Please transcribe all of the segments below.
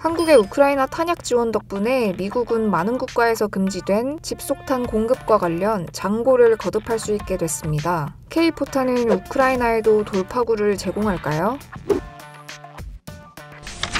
한국의 우크라이나 탄약 지원 덕분에 미국은 많은 국가에서 금지된 집속탄 공급과 관련 장고를 거듭할 수 있게 됐습니다. K포탄은 우크라이나에도 돌파구를 제공할까요?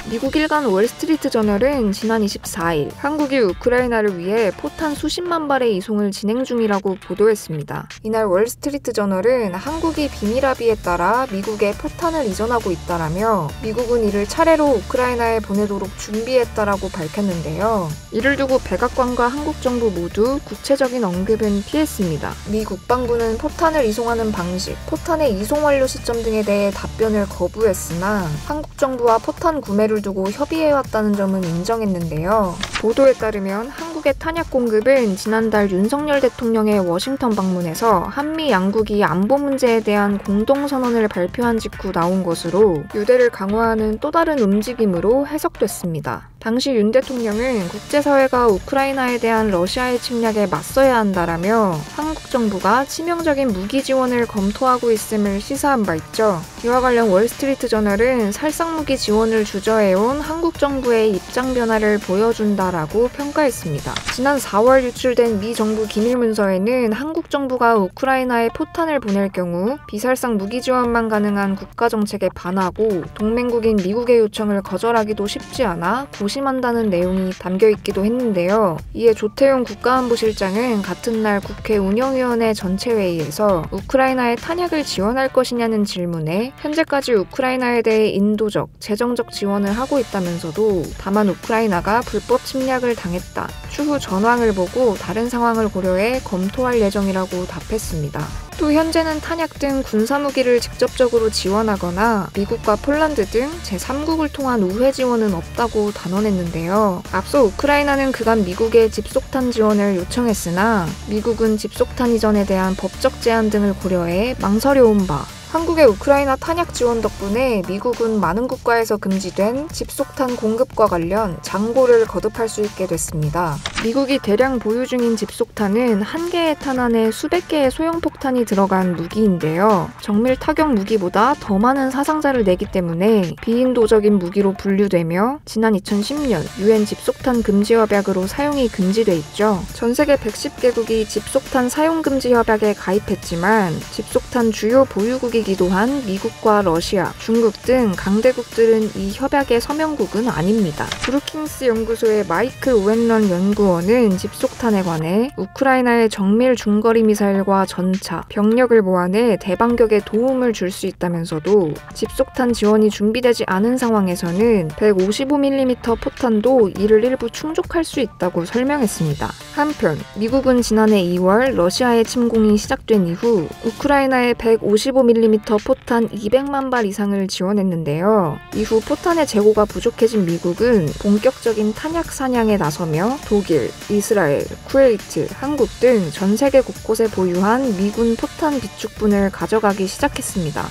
미국 일간 월스트리트 저널은 지난 24일 한국이 우크라이나를 위해 포탄 수십만 발의 이송을 진행 중이라고 보도했습니다. 이날 월스트리트 저널은 한국이 비밀 합의에 따라 미국에 포탄을 이전하고 있다라며 미국은 이를 차례로 우크라이나에 보내도록 준비했다라고 밝혔는데요. 이를 두고 백악관과 한국 정부 모두 구체적인 언급은 피했습니다. 미 국방부는 포탄을 이송하는 방식, 포탄의 이송 완료 시점 등에 대해 답변을 거부했으나 한국 정부와 포탄 구매를 두고 협의해왔다는 점은 인정했는데요. 보도에 따르면 한국의 탄약 공급은 지난달 윤석열 대통령의 워싱턴 방문에서 한미 양국이 안보 문제에 대한 공동선언을 발표한 직후 나온 것으로 유대를 강화하는 또 다른 움직임으로 해석됐습니다. 당시 윤 대통령은 국제사회가 우크라이나에 대한 러시아의 침략에 맞서야 한다라며 한국 정부가 치명적인 무기 지원을 검토하고 있음을 시사한 바 있죠. 이와 관련 월스트리트 저널은 살상무기 지원을 주저해온 한국 정부의 입장 변화를 보여준다라고 평가했습니다. 지난 4월 유출된 미 정부 기밀문서에는 한국 정부가 우크라이나에 포탄을 보낼 경우 비살상 무기 지원만 가능한 국가정책에 반하고 동맹국인 미국의 요청을 거절하기도 쉽지 않아 고심한다는 내용이 담겨있기도 했는데요. 이에 조태용 국가안보실장은 같은 날 국회 운영위원회 전체회의에서 우크라이나에 탄약을 지원할 것이냐는 질문에 현재까지 우크라이나에 대해 인도적, 재정적 지원을 하고 있다면서도 다만 우크라이나가 불법 침략을 당했다. 추후 전황을 보고 다른 상황을 고려해 검토할 예정이라고 답했습니다. 또 현재는 탄약 등 군사무기를 직접적으로 지원하거나 미국과 폴란드 등 제3국을 통한 우회 지원은 없다고 단언했는데요. 앞서 우크라이나는 그간 미국의 집속탄 지원을 요청했으나 미국은 집속탄 이전에 대한 법적 제한 등을 고려해 망설여온 바 한국의 우크라이나 탄약 지원 덕분에 미국은 많은 국가에서 금지된 집속탄 공급과 관련 장고를 거듭할 수 있게 됐습니다. 미국이 대량 보유 중인 집속탄은 한 개의 탄 안에 수백 개의 소형 폭탄이 들어간 무기인데요. 정밀 타격 무기보다 더 많은 사상자를 내기 때문에 비인도적인 무기로 분류되며 지난 2010년 UN 집속탄 금지 협약으로 사용이 금지돼 있죠. 전 세계 110개국이 집속탄 사용 금지 협약에 가입했지만 집속탄 주요 보유국이 기도 한 미국과 러시아, 중국 등 강대국들은 이 협약의 서명국은 아닙니다. 브루킹스 연구소의 마이클 오웬런 연구원은 집속탄에 관해 우크라이나의 정밀 중거리 미사일과 전차, 병력을 모아내 대반격에 도움을 줄 수 있다면서도 집속탄 지원이 준비되지 않은 상황에서는 155mm 포탄도 이를 일부 충족할 수 있다고 설명했습니다. 한편 미국은 지난해 2월 러시아의 침공이 시작된 이후 우크라이나에 155mm 포탄 200만 발 이상을 지원했는데요. 이후 포탄의 재고가 부족해진 미국은 본격적인 탄약 사냥에 나서며 독일, 이스라엘, 쿠웨이트, 한국 등 전 세계 곳곳에 보유한 미군 포탄 비축분을 가져가기 시작했습니다.